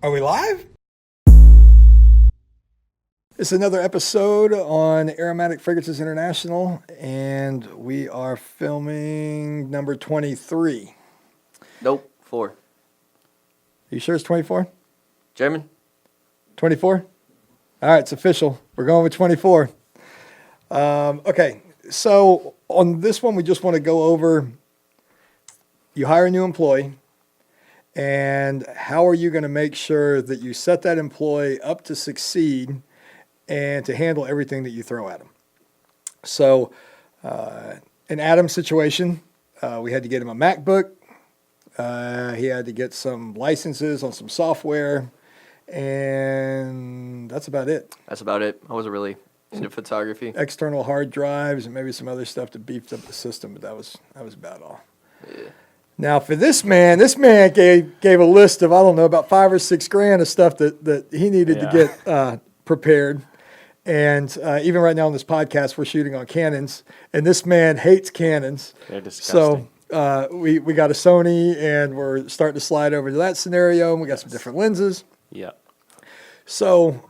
Are we live? It's another episode on Aromatic Fragrances International, and we are filming number 23. Nope, 4. You sure it's 24? German? 24? All right, it's official. We're going with 24. Okay, so on this one, we just want to go over, you hire a new employee, and how are you going to make sure that you set that employee up to succeed and to handle everything that you throw at them. So in Adam's situation, we had to get him a MacBook. He had to get some licenses on some software, and that's about it. That's about it. I wasn't really into photography. External hard drives and maybe some other stuff to beef up the system, but that was about all. Yeah. Now for this man gave a list of, I don't know, about $5 or $6 grand of stuff that he needed to get prepared. And even right now on this podcast, we're shooting on Canons, and this man hates Canons. They're disgusting. So we got a Sony, and we're starting to slide over to that scenario, and we got some different lenses. Yeah. So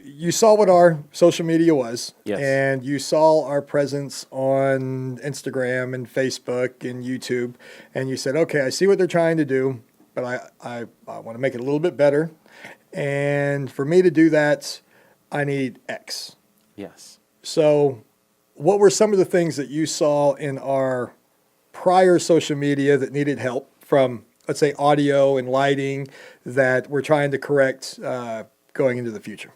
you saw what our social media was, Yes. and you saw our presence on Instagram and Facebook and YouTube, and you said, okay, I see what they're trying to do, but I want to make it a little bit better. And for me to do that, I need X. Yes. So what were some of the things that you saw in our prior social media that needed help from, let's say, audio and lighting that we're trying to correct going into the future?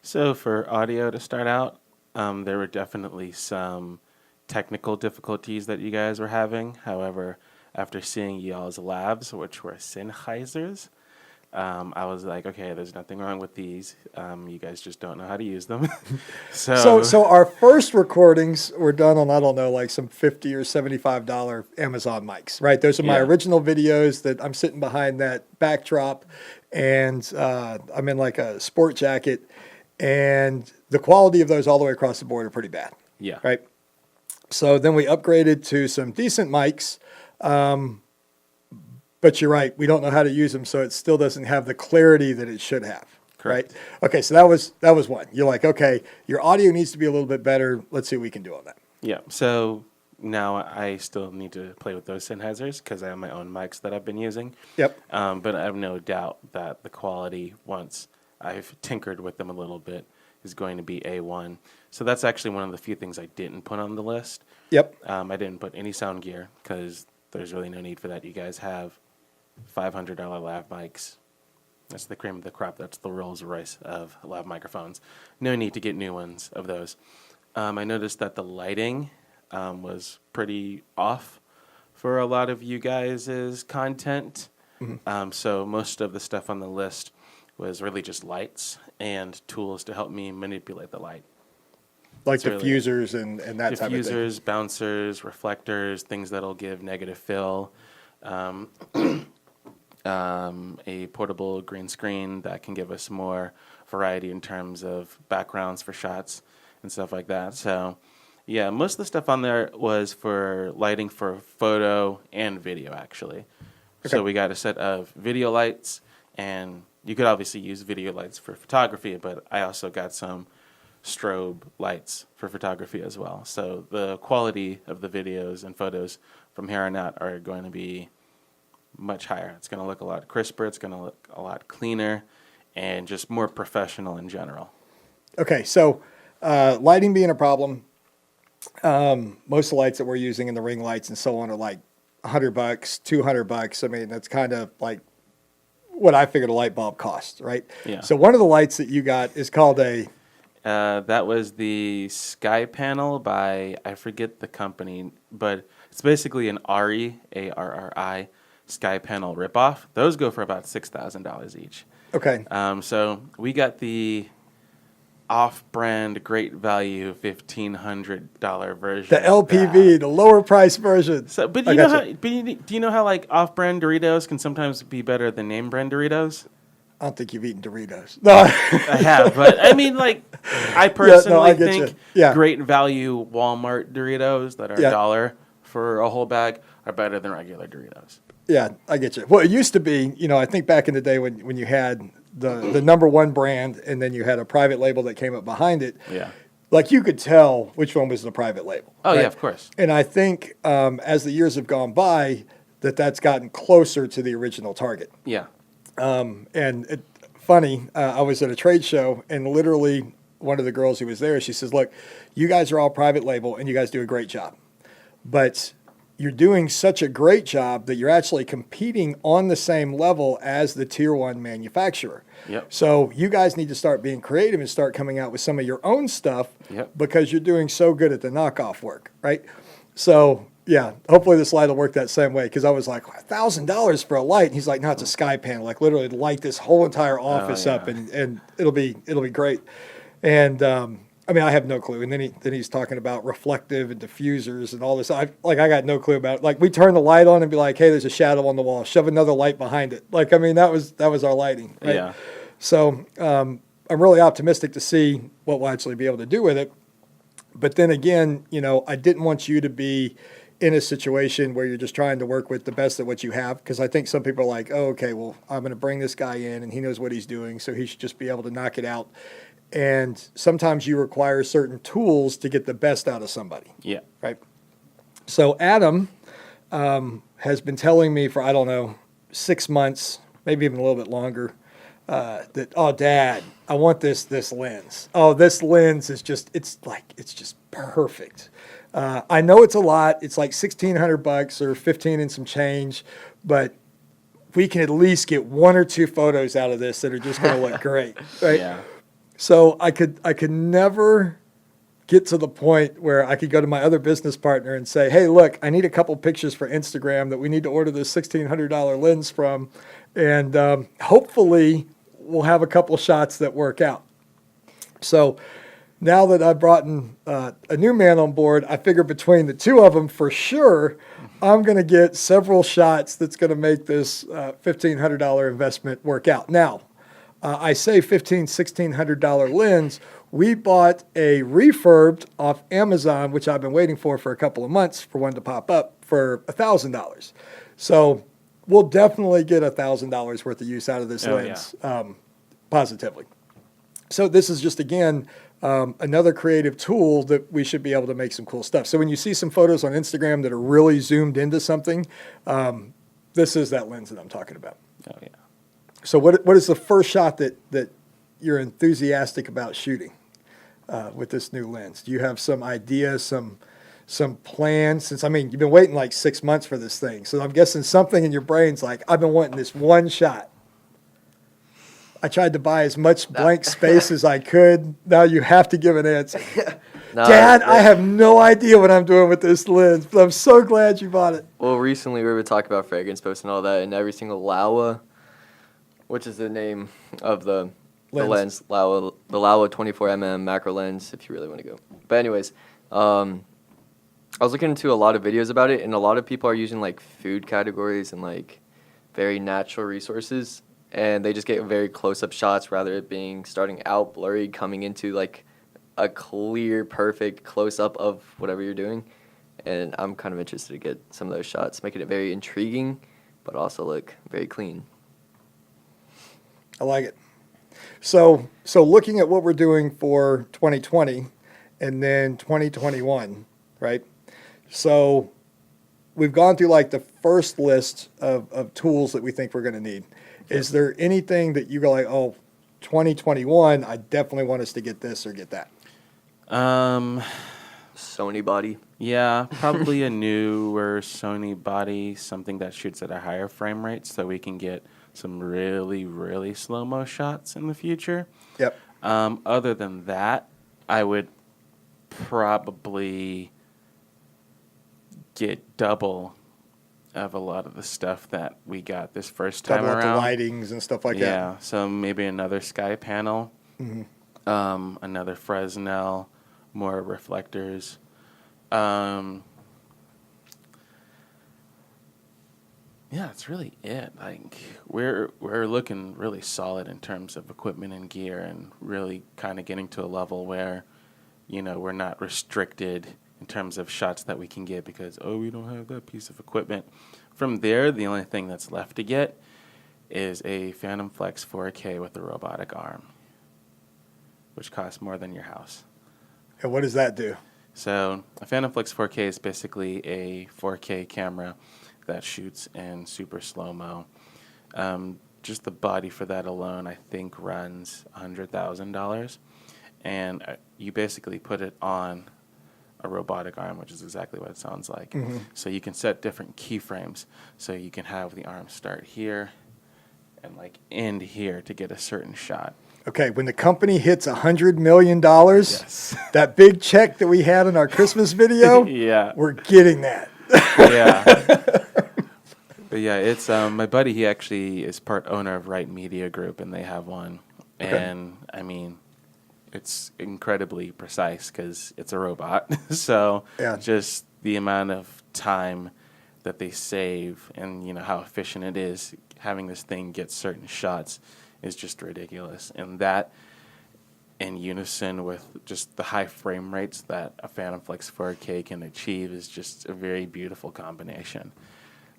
So for audio to start out, there were definitely some technical difficulties that you guys were having. However, after seeing y'all's labs, which were Sennheisers, I was like, okay, there's nothing wrong with these. You guys just don't know how to use them. So our first recordings were done on, I don't know, like some $50 or $75 Amazon mics, right? Those are my original videos that I'm sitting behind that backdrop, and I'm in like a sport jacket, and the quality of those all the way across the board are pretty bad. Yeah. Right? So then we upgraded to some decent mics. But you're right, we don't know how to use them, so it still doesn't have the clarity that it should have. Correct. Right? Okay, so that was one. You're like, okay, your audio needs to be a little bit better. Let's see what we can do on that. Yeah. So now I still need to play with those Sennheisers because I have my own mics that I've been using. Yep. But I have no doubt that the quality, once I've tinkered with them a little bit, is going to be A1. So that's actually one of the few things I didn't put on the list. Yep. I didn't put any sound gear because there's really no need for that. You guys have $500 lav mics. That's the cream of the crop. That's the Rolls Royce of lav microphones. No need to get new ones of those. I noticed that the lighting was pretty off for a lot of you guys' content. Mm-hmm. So most of the stuff on the list was really just lights and tools to help me manipulate the light. Like That's really diffusers and that type of thing. Diffusers, bouncers, reflectors, things that'll give negative fill. A portable green screen that can give us more variety in terms of backgrounds for shots and stuff like that. So, yeah, most of the stuff on there was for lighting for photo and video, actually. Okay. So we got a set of video lights, and you could obviously use video lights for photography, but I also got some strobe lights for photography as well. So the quality of the videos and photos from here on out are going to be much higher. It's going to look a lot crisper. It's going to look a lot cleaner and just more professional in general. Okay, so lighting being a problem, most of the lights that we're using in the ring lights and so on are like $100, $200. I mean, that's kind of like what I figured a light bulb costs, right? Yeah. So one of the lights that you got is called a... That was the Sky Panel by, I forget the company, but it's basically an ARRI, ARRI, Sky Panel ripoff. Those go for about $6,000 each. Okay. So we got the off-brand, great value $1,500 version. The LPV, the lower price version. So, but you know how? Do you know how like off-brand Doritos can sometimes be better than name-brand Doritos? I don't think you've eaten Doritos. No, I have, but I mean, like, I personally think great value Walmart Doritos that are $1 for a whole bag are better than regular Doritos. Yeah, I get you. Well, it used to be, I think back in the day when you had the number one brand and then you had a private label that came up behind it. Yeah. Like you could tell which one was the private label. Oh, right? yeah, of course. And I think as the years have gone by, that's gotten closer to the original target. Yeah. Funny, I was at a trade show and literally one of the girls who was there, she says, look, you guys are all private label and you guys do a great job. But you're doing such a great job that you're actually competing on the same level as the tier one manufacturer. Yep. So you guys need to start being creative and start coming out with some of your own stuff Yep. because you're doing so good at the knockoff work, right? So yeah, hopefully this light will work that same way because I was like $1,000 for a light, and he's like, no, it's a sky panel, like literally light this whole entire office up, yeah. and it'll be great. And I mean, I have no clue. And then he's talking about reflective and diffusers and all this. I got no clue about it. Like we turn the light on and be like, hey, there's a shadow on the wall. Shove another light behind it. Like, I mean, that was our lighting. Right? Yeah. So I'm really optimistic to see what we'll actually be able to do with it. But then again, I didn't want you to be in a situation where you're just trying to work with the best at what you have. Because I think some people are like, oh, okay, well, I'm going to bring this guy in and he knows what he's doing. So he should just be able to knock it out. And sometimes you require certain tools to get the best out of somebody. Yeah. Right. So Adam has been telling me for, I don't know, 6 months, maybe even a little bit longer, that, oh, Dad, I want this lens. Oh, this lens is it's just perfect. I know it's a lot. It's like $1,600 or 15 and some change, but we can at least get one or two photos out of this that are just going to look great. Right. Yeah. So I could never get to the point where I could go to my other business partner and say, hey, look, I need a couple pictures for Instagram that we need to order this $1,600 lens from. And hopefully we'll have a couple shots that work out. So now that I've brought in a new man on board, I figure between the two of them, for sure, I'm going to get several shots that's going to make this $1,500 investment work out. Now, I say $1,600 lens. We bought a refurbed off Amazon, which I've been waiting for a couple of months for one to pop up for $1,000. So we'll definitely get $1,000 worth of use out of this lens, positively. So this is just, again, another creative tool that we should be able to make some cool stuff. So when you see some photos on Instagram that are really zoomed into something, this is that lens that I'm talking about. Oh, yeah. So what is the first shot that you're enthusiastic about shooting with this new lens? Do you have some idea, some plans? Since, I mean, you've been waiting like 6 months for this thing. So I'm guessing something in your brain's like, I've been wanting this one shot. I tried to buy as much blank space as I could. Now you have to give an answer. No, Dad, I have no idea what I'm doing with this lens, but I'm so glad you bought it. Well, recently we were talking about fragrance posts and all that, and every single Laowa, which is the name of the lens, Laowa, the Laowa 24mm macro lens, if you really want to go. But anyways, I was looking into a lot of videos about it, and a lot of people are using like food categories and like very natural resources, and they just get very close-up shots rather it being starting out blurry, coming into like a clear, perfect close-up of whatever you're doing. And I'm kind of interested to get some of those shots, making it very intriguing, but also look very clean. I like it. So looking at what we're doing for 2020 and then 2021, right? So we've gone through like the first list of tools that we think we're going to need. Is there anything that you go like, oh, 2021, I definitely want us to get this or get that? Sony body. Yeah, probably a newer Sony body, something that shoots at a higher frame rate so we can get some really, really slow-mo shots in the future. Yep. Other than that, I would probably get double of a lot of the stuff that we got this first time Double up around. the lightings and stuff like that. Yeah, so maybe another sky panel, another Fresnel, more reflectors. Yeah, that's really it. Like we're looking really solid in terms of equipment and gear, and really kind of getting to a level where, we're not restricted in terms of shots that we can get because we don't have that piece of equipment. from there, the only thing that's left to get is a Phantom Flex 4K with a robotic arm, which costs more than your house. And what does that do? So a Phantom Flex 4K is basically a 4K camera that shoots in super slow-mo. Just the body for that alone, I think, runs $100,000. And you basically put it on a robotic arm, which is exactly what it sounds like. Mm-hmm. So you can set different keyframes. So you can have the arm start here and like end here to get a certain shot. Okay, when the company hits $100 million, Yes. that big check that we had in our Christmas video, Yeah. we're getting that. Yeah. But yeah, it's my buddy. He actually is part owner of Right Media Group, and they have one. Okay. And I mean, it's incredibly precise because it's a robot. So Yeah. just the amount of time that they save, and how efficient it is, having this thing get certain shots is just ridiculous. And that, in unison with just the high frame rates that a Phantom Flex 4K can achieve, is just a very beautiful combination.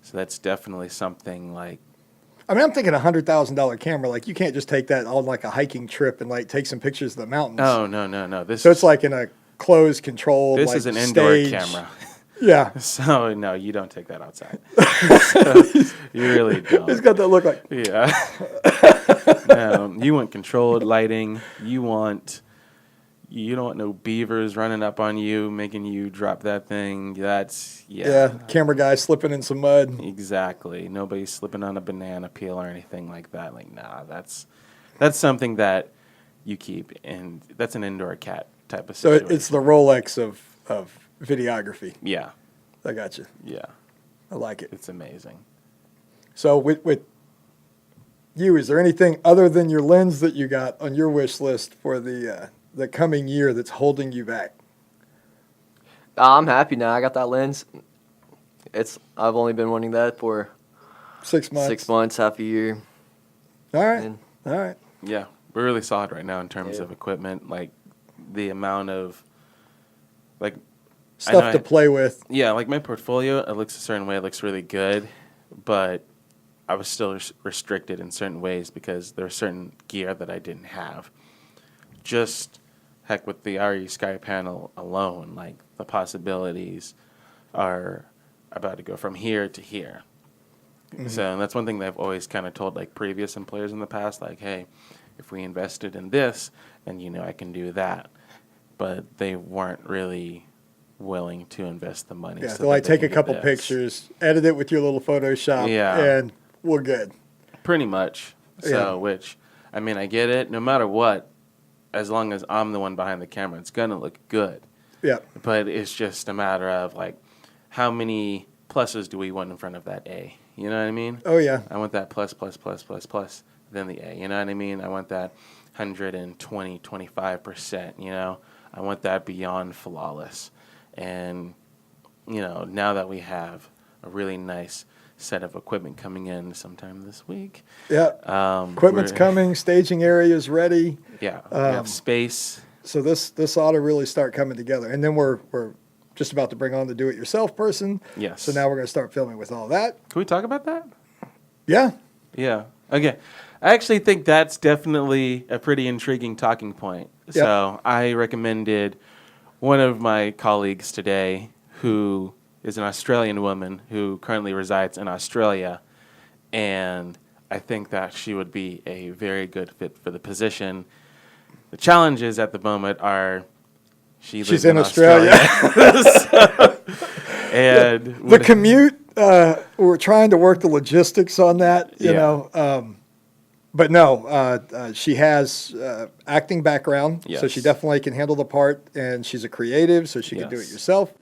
So that's definitely something like. I mean, I'm thinking $100,000 camera. Like, you can't just take that on like a hiking trip and like take some pictures of the mountains. Oh no! So it's like in a closed, controlled. This like, is an indoor stage. camera. Yeah. So no, you don't take that outside. So, you really don't. It's got that look like. Yeah. No, you want controlled lighting. You don't want no beavers running up on you, making you drop that thing. That's Yeah. Camera guy slipping in some mud. Exactly. Nobody's slipping on a banana peel or anything like that. Like, nah, that's something that you keep, and that's an indoor cat type of So situation. it's the Rolex of videography. Yeah. I got you. Yeah. I like it. It's amazing. So with you, is there anything other than your lens that you got on your wish list for the coming year that's holding you back? I'm happy now. I got that lens. I've only been wanting that for 6 months. 6 months, half a year. All right. And All right. Yeah. We're really solid right now in terms Yeah. of equipment. Like, the amount of, like, Stuff to play with. yeah, like my portfolio, it looks a certain way. It looks really good, but I was still restricted in certain ways because there was certain gear that I didn't have. Just heck, with the RE Sky panel alone, like the possibilities are about to go from here to here. Mm-hmm. So and that's one thing that I've always kind of told like previous employers in the past, like, hey, if we invested in this, then I can do that. But they weren't really willing to invest the money. Yeah. so So like that they take a can do couple this. pictures, edit it with your little Photoshop, Yeah. and we're good. Pretty much. So, Yeah. which, I mean, I get it. No matter what, as long as I'm the one behind the camera, it's going to look good. Yeah. But it's just a matter of, like, how many pluses do we want in front of that A? You know what I mean? Oh yeah. I want that plus, then the A. You know what I mean? I want that 120, 25%, I want that beyond flawless. And, now that we have a really nice set of equipment coming in sometime this week. Yeah. Equipment's we're- coming. Staging area's ready. Yeah, we Um, have space. So this ought to really start coming together. And then we're just about to bring on the do-it-yourself person. Yes. So now we're going to start filming with all that. Can we talk about that? Yeah. Yeah. Okay. I actually think that's definitely a pretty intriguing talking point. Yep. So I recommended one of my colleagues today, who is an Australian woman who currently resides in Australia, and I think that she would be a very good fit for the position. The challenges at the moment are she's lives in Australia. And The commute, we're trying to work the logistics on that, you Yeah. know. But no, she has acting background, so Yes. she definitely can handle the part, and she's a creative, so she can do it Yes. herself.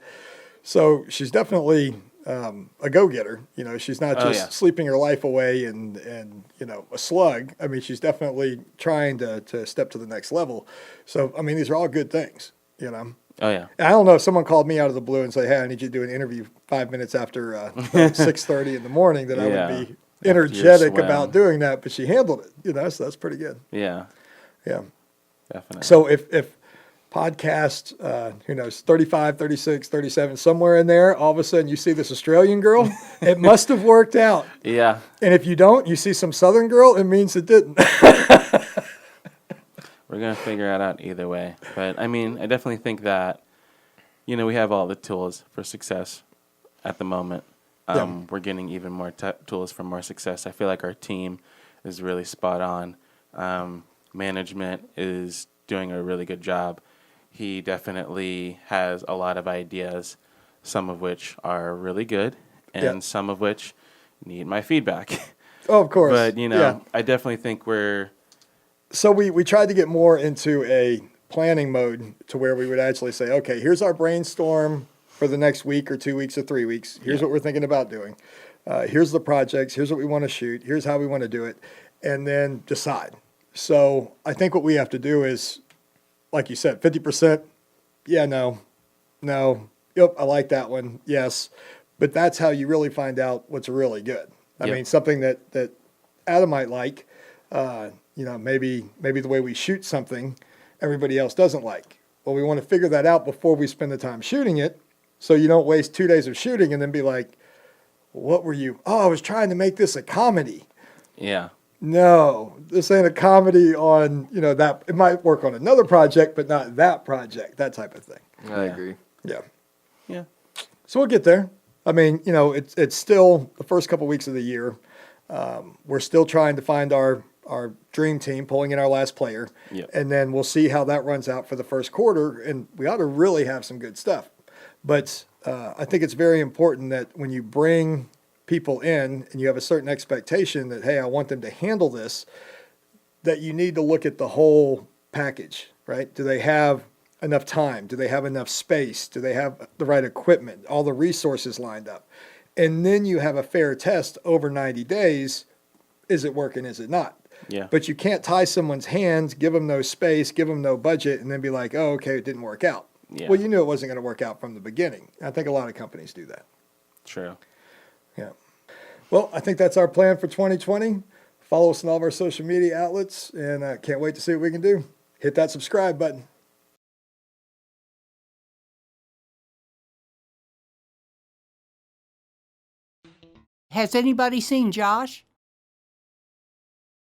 So she's definitely a go-getter. She's not Oh, just yeah. sleeping her life away and a slug. I mean, she's definitely trying to step to the next level. So, I mean, these are all good things, Oh, yeah. I don't know if someone called me out of the blue and say, hey, I need you to do an interview 5 minutes after 6:30 in the morning, that I Yeah. would be After your energetic swim. about doing that, but she handled it, so that's pretty good. Yeah, Yeah. definitely. So if podcast, who knows, 35, 36, 37, somewhere in there. All of a sudden you see this Australian girl. It must have worked out. Yeah. And if you don't, you see some Southern girl, it means it didn't. We're going to figure it out either way. But, I mean, I definitely think that, you know, we have all the tools for success at the moment. We're getting even more tools for more success. I feel like our team is really spot on. Management is doing a really good job. He definitely has a lot of ideas, some of which are really good and some of which need my feedback. Oh, of course. But, you know, I definitely think we're... So we tried to get more into a planning mode to where we would actually say, okay, here's our brainstorm for the next week or 2 weeks or 3 weeks. Here's what we're thinking about doing. Here's the projects. Here's what we want to shoot. Here's how we want to do it. And then decide. So I think what we have to do is, like you said, 50%, yeah, no, yep, I like that one, yes. But that's how you really find out what's really good. I mean, something that Adam might like, you know, maybe the way we shoot something, everybody else doesn't like. Well, we want to figure that out before we spend the time shooting it, so you don't waste 2 days of shooting and then be like, what were you? Oh, I was trying to make this a comedy. Yeah. No, this ain't a comedy on, you know, that it might work on another project, but not that project, that type of thing. I agree. Yeah. Yeah. So we'll get there. I mean, you know, it's still the first couple weeks of the year. We're still trying to find our dream team, pulling in our last player. Yep. And then we'll see how that runs out for the first quarter. And we ought to really have some good stuff. But I think it's very important that when you bring people in and you have a certain expectation that, hey, I want them to handle this, that you need to look at the whole package, right? Do they have enough time? Do they have enough space? Do they have the right equipment? All the resources lined up? And then you have a fair test over 90 days. Is it working? Is it not? Yeah. But you can't tie someone's hands, give them no space, give them no budget, and then be like, oh, okay, it didn't work out. Yeah. Well, you knew it wasn't going to work out from the beginning. I think a lot of companies do that. True. Yeah. Well, I think that's our plan for 2020. Follow us on all of our social media outlets, and I can't wait to see what we can do. Hit that subscribe button. Has anybody seen Josh?